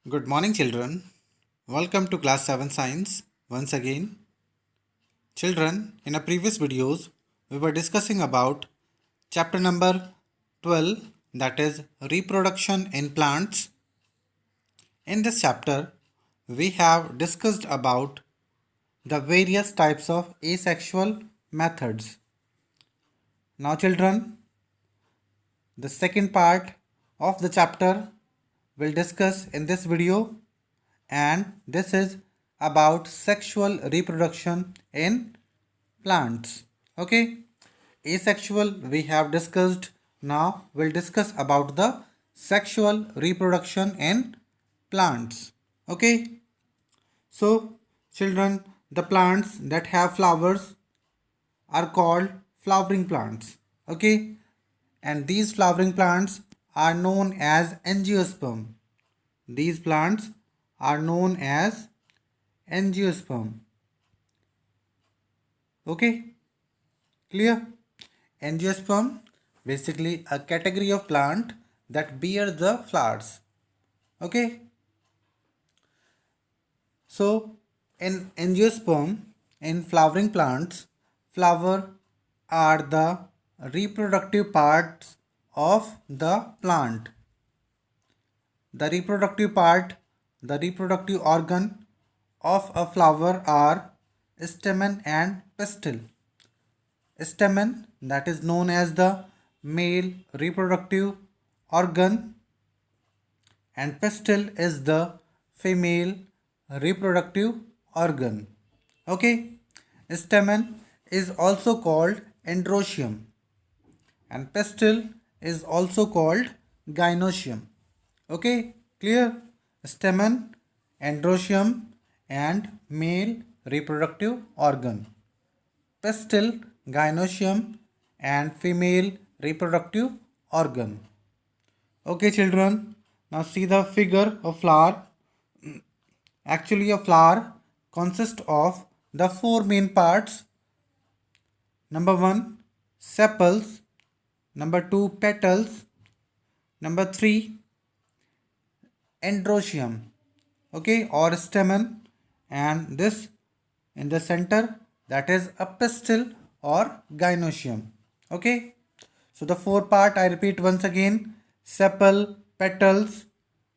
Good morning, children. Welcome to class 7 science once again. Children, in our previous videos, we were discussing about chapter number 12, that is reproduction in plants. In this chapter, we have discussed about the various types of asexual methods. Now, children, the second part of the chapter we'll discuss in this video, and this is about sexual reproduction in plants. Okay, asexual we have discussed. Now we'll discuss about the sexual reproduction in plants. Okay, so children, the plants that have flowers are called flowering plants. Okay, and these flowering plants are known as angiosperm. These plants are known as angiosperm. Okay, clear? Angiosperm, basically a category of plant that bear the flowers. Okay, so in angiosperm, in flowering plants, flower are the reproductive parts of the plant. The reproductive part, the reproductive organ of a flower are stamen and pistil. Stamen, that is known as the male reproductive organ, and pistil is the female reproductive organ. Okay, stamen is also called androecium, and pistil is also called gynoecium. Okay, clear? Stamen, androecium, and male reproductive organ. Pistil, gynoecium, and female reproductive organ. Okay, children. Now see the figure of flower. Actually, a flower consists of the four main parts. Number one, sepals. Number two, petals. Number three, androecium, okay, or stamen, and this in the center, that is a pistil or gynoecium. Okay, so the four part I repeat once again: sepal, petals,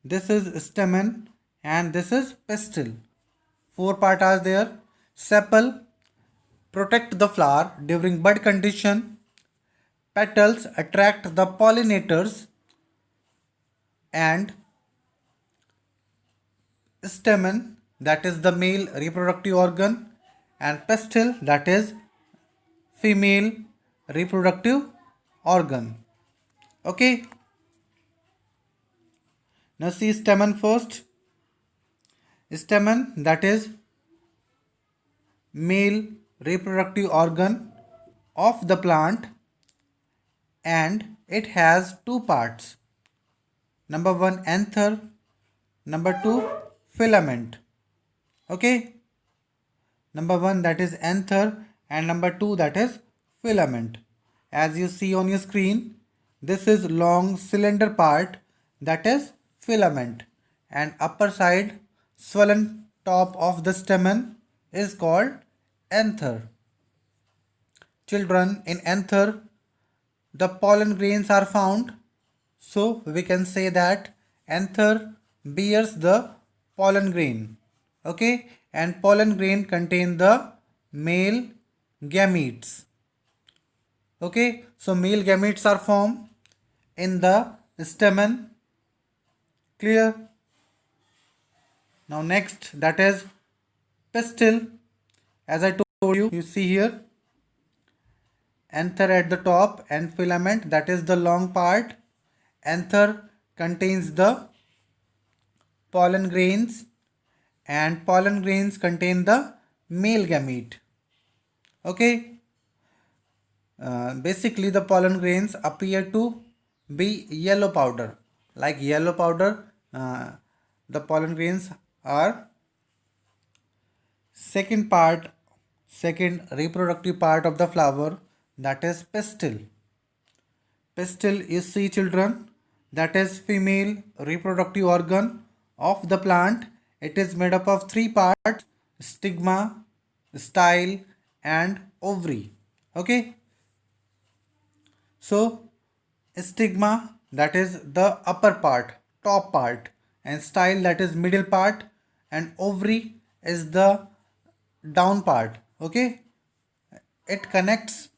this is stamen, and this is pistil. Four part are there. Sepal protect the flower during bud condition. Petals attract the pollinators, and stamen, that is the male reproductive organ, and pistil, that is female reproductive organ. Okay, now see stamen first. Stamen, that is male reproductive organ of the plant, and it has two parts. Number one, anther. Number two, filament. Okay, number one, that is anther, and number two, that is filament. As you see on your screen, this is long cylinder part, that is filament, and upper side swollen top of the stamen is called anther. Children, in anther the pollen grains are found, so we can say that anther bears the pollen grain. Okay, and pollen grain contain the male gametes. Okay, so male gametes are formed in the stamen. Clear? Now next, that is pistil. As I told you, you see here anther at the top and filament, that is the long part. Anther contains the pollen grains, and pollen grains contain the male gamete. Okay, basically the pollen grains appear to be yellow powder, like yellow powder. The pollen grains are second part, second reproductive part of the flower, that is pistil. Pistil, you see children, that is female reproductive organ of the plant. It is made up of three parts: stigma, style, and ovary. Okay, so stigma, that is the upper part, top part, and style, that is middle part, and ovary is the down part. Okay, it connects,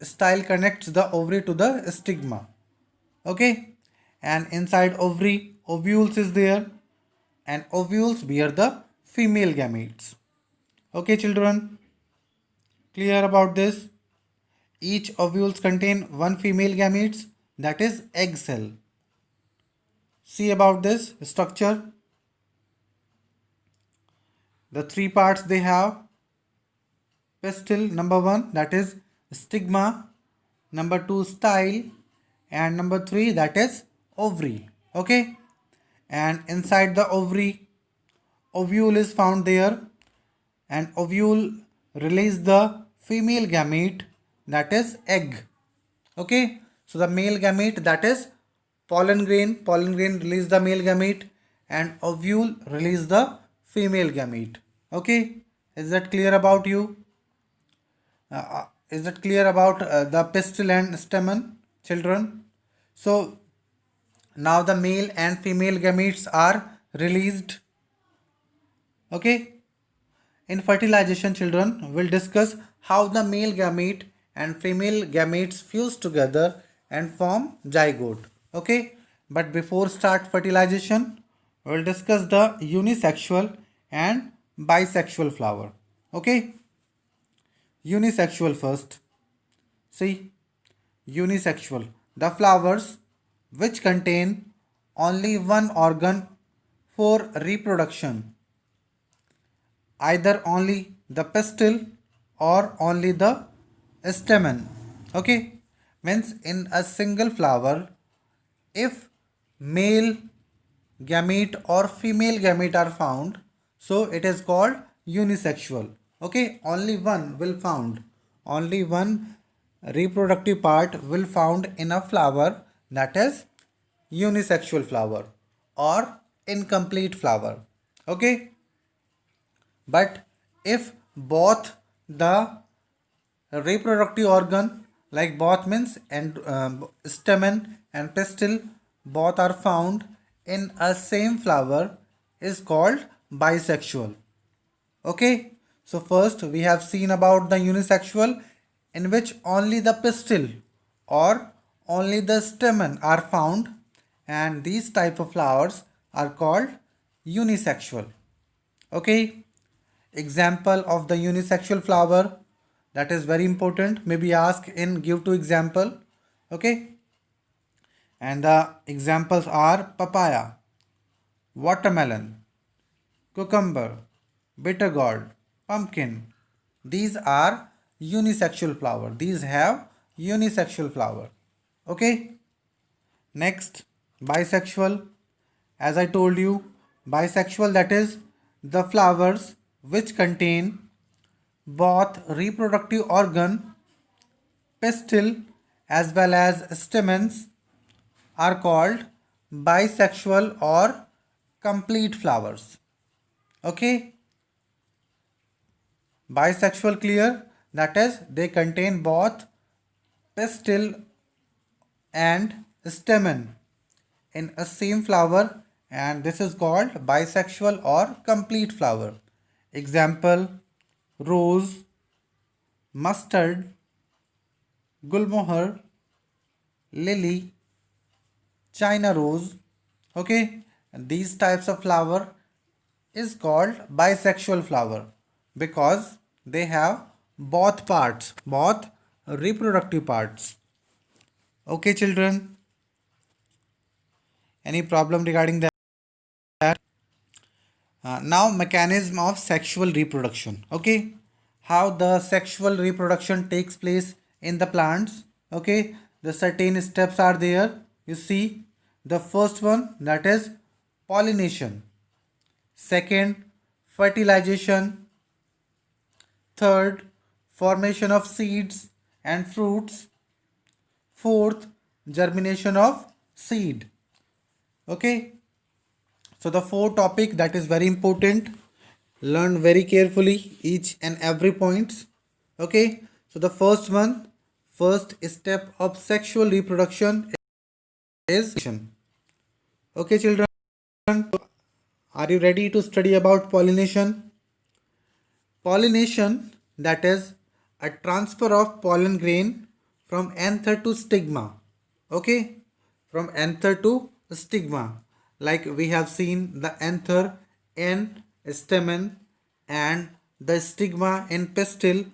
style connects the ovary to the stigma. Okay, and inside ovary ovules is there, and ovules bear the female gametes. Okay children, clear about this? Each ovules contain one female gametes, that is egg cell. See about this structure. The three parts they have: pistil number 1, that is stigma, number 2 style, and number 3, that is ovary. Okay, and inside the ovary ovule is found there, and ovule release the female gamete, that is egg. Okay, so the male gamete, that is pollen grain release the male gamete, and ovule release the female gamete. Okay, is that clear about you? Is it clear about the pistil and stamen, children? So now the male and female gametes are released. Okay, in fertilization, children will discuss how the male gamete and female gametes fuse together and form zygote. Okay, but before start fertilization, we will discuss the unisexual and bisexual flower. Okay, unisexual first. See, unisexual, the flowers which contain only one organ for reproduction, either only the pistil or only the stamen. Okay, means in a single flower, if male gamete or female gamete are found, so it is called unisexual. Okay, only one will found, only one reproductive part will found in a flower, that is unisexual flower or incomplete flower. Okay, but if both the reproductive organ, like both means and stamen and pistil, both are found in a same flower, is called bisexual. Okay, so first we have seen about the unisexual, in which only the pistil or only the stamen are found, and these type of flowers are called unisexual. Okay, example of the unisexual flower, that is very important, maybe ask in give to example. Okay, and the examples are papaya, watermelon, cucumber, bitter gourd, pumpkin. These are unisexual flower, these have unisexual flower. Okay, next, bisexual. As I told you, bisexual, that is the flowers which contain both reproductive organ, pistil, as well as stamens, are called bisexual or complete flowers. Okay, bisexual, clear? That is, they contain both pistil and stamen in a same flower, and this is called bisexual or complete flower. Example: rose, mustard, gulmohar, lily, china rose. Okay, and these types of flower is called bisexual flower because they have both parts, both reproductive parts. Okay children, any problem regarding that? Now mechanism of sexual reproduction. Okay, how the sexual reproduction takes place in the plants. Okay, the certain steps are there. You see, the first one, that is pollination, second fertilization, third formation of seeds and fruits, fourth germination of seed. Okay, So the four topic that is very important. Learn very carefully each and every points. Okay. So the first one, first step of sexual reproduction is pollination. Okay, children. Are you ready to study about pollination? Pollination, that is a transfer of pollen grain from anther to stigma. Okay, from anther to stigma. Like we have seen the anther in stamen and the stigma in pistil.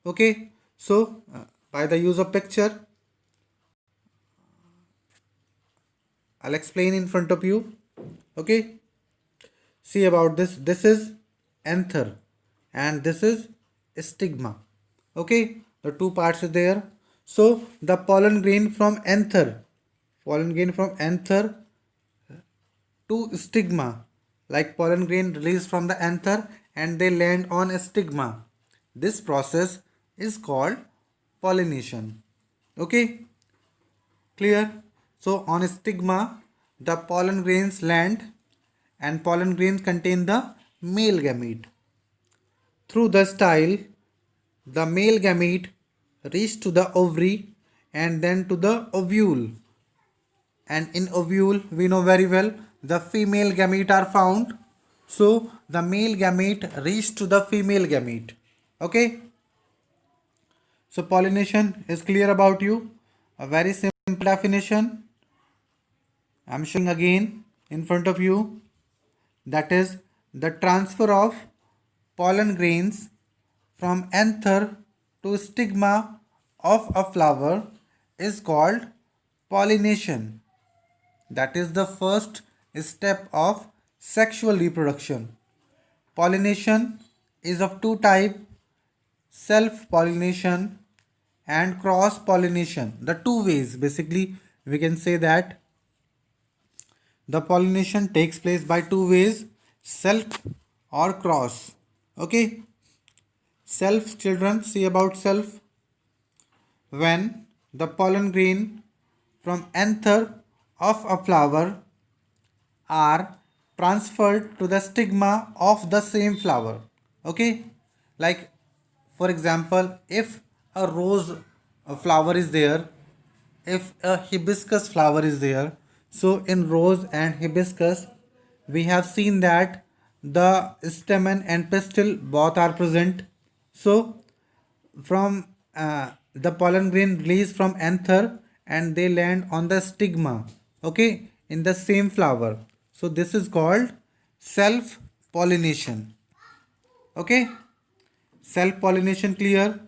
Okay, so by the use of picture, I'll explain in front of you. Okay, see about this. This is anther and this is stigma. Okay, the two parts are there. So the pollen grain from anther to stigma, like pollen grain released from the anther and they land on a stigma. This process is called pollination. Okay, clear? So on a stigma, the pollen grains land and pollen grains contain the male gamete. Through the style, the male gamete reach to the ovary and then to the ovule. And in ovule, we know very well the female gamete are found. So the male gamete reach to the female gamete. Okay. So pollination is clear about you. A very simple definition. I'm showing again in front of you. That is the transfer of pollen grains from anther to stigma of a flower is called pollination. That is the first step of sexual reproduction. Pollination is of two types, self pollination and cross pollination. The two ways, basically we can say that the pollination takes place by two ways, self or cross. Okay, self, children, see about self. When the pollen grain from anther of a flower are transferred to the stigma of the same flower. Okay, like for example, if a rose flower is there, if a hibiscus flower is there, so in rose and hibiscus we have seen that the stamen and pistil both are present. So from the pollen grain released from anther and they land on the stigma, okay, in the same flower. So this is called self pollination. Okay, self pollination clear?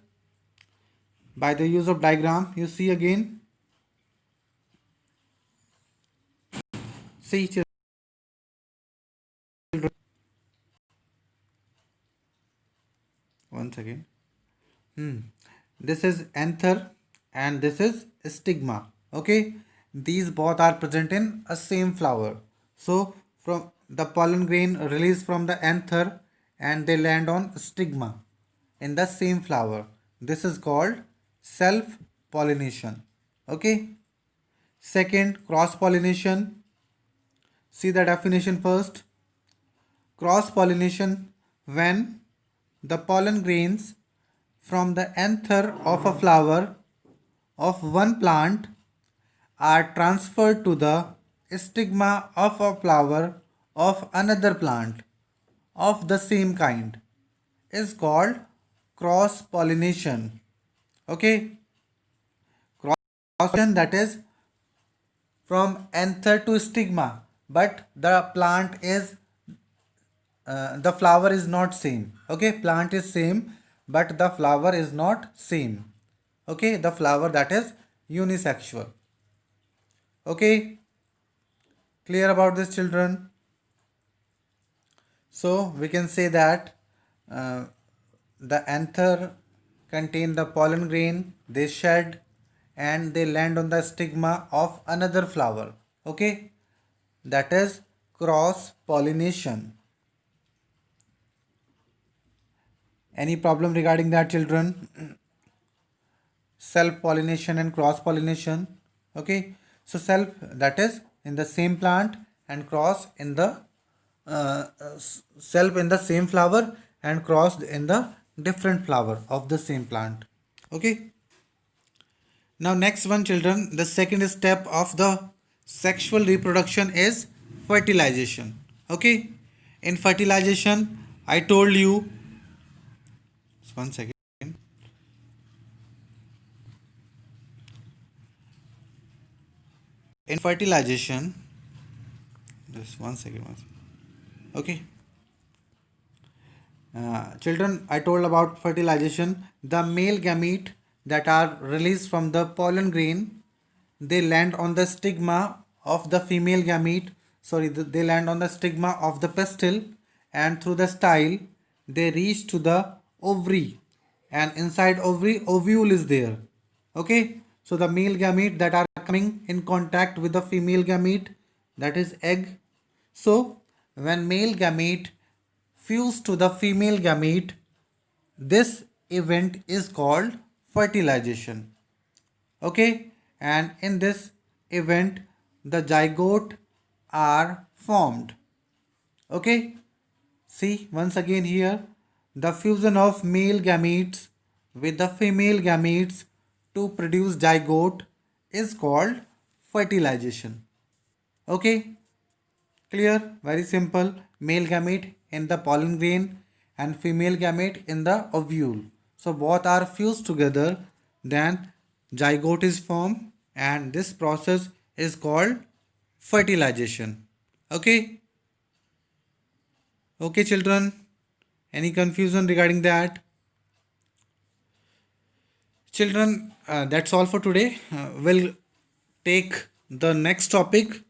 By the use of diagram, you see again. See children, once again. This is anther and this is stigma. Okay, these both are present in a same flower. So from the pollen grain released from the anther and they land on stigma in the same flower. This is called self pollination. Okay. Second, cross pollination. See the definition first. Cross pollination, when the pollen grains from the anther of a flower of one plant are transferred to the stigma of a flower of another plant of the same kind is called cross pollination. Okay, cross pollination, that is from anther to stigma, but the plant is the flower is not same. Okay, plant is same but the flower is not same. Okay, the flower that is unisexual. Okay, clear about this, children? So we can say that uh, the anther contain the pollen grain, they shed and they land on the stigma of another flower. Okay, that is cross pollination. Any problem regarding that, children? Self pollination and cross pollination. Okay, so self, that is in the same plant and cross in the self in the same flower and crossed in the different flower of the same plant. Okay. Now next one, children, the second step of the sexual reproduction is fertilization. Okay. In fertilization, I told you, just one second. In fertilization, just one second. Okay. Children, I told about fertilization. The male gamete that are released from the pollen grain, they land on the stigma of the female gamete. Sorry, they land on the stigma of the pistil, and through the style, they reach to the ovary, and inside ovary, ovule is there. Okay, so the male gamete that are coming in contact with the female gamete, that is egg. So when male gamete fuse to the female gamete, this event is called fertilization. Okay, and in this event, the zygote are formed. Okay, see once again here, the fusion of male gametes with the female gametes to produce zygote is called fertilization. Okay, clear? Very simple. Male gamete in the pollen grain and female gamete in the ovule. So both are fused together, then zygote is formed, and this process is called fertilization. Okay? Okay, children. Any confusion regarding that? Children, that's all for today. We'll take the next topic,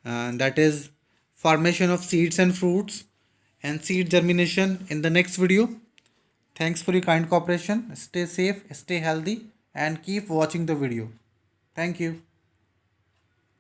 that is formation of seeds and fruits and seed germination in the next video. Thanks for your kind cooperation. Stay safe, stay healthy, and keep watching the video. Thank you.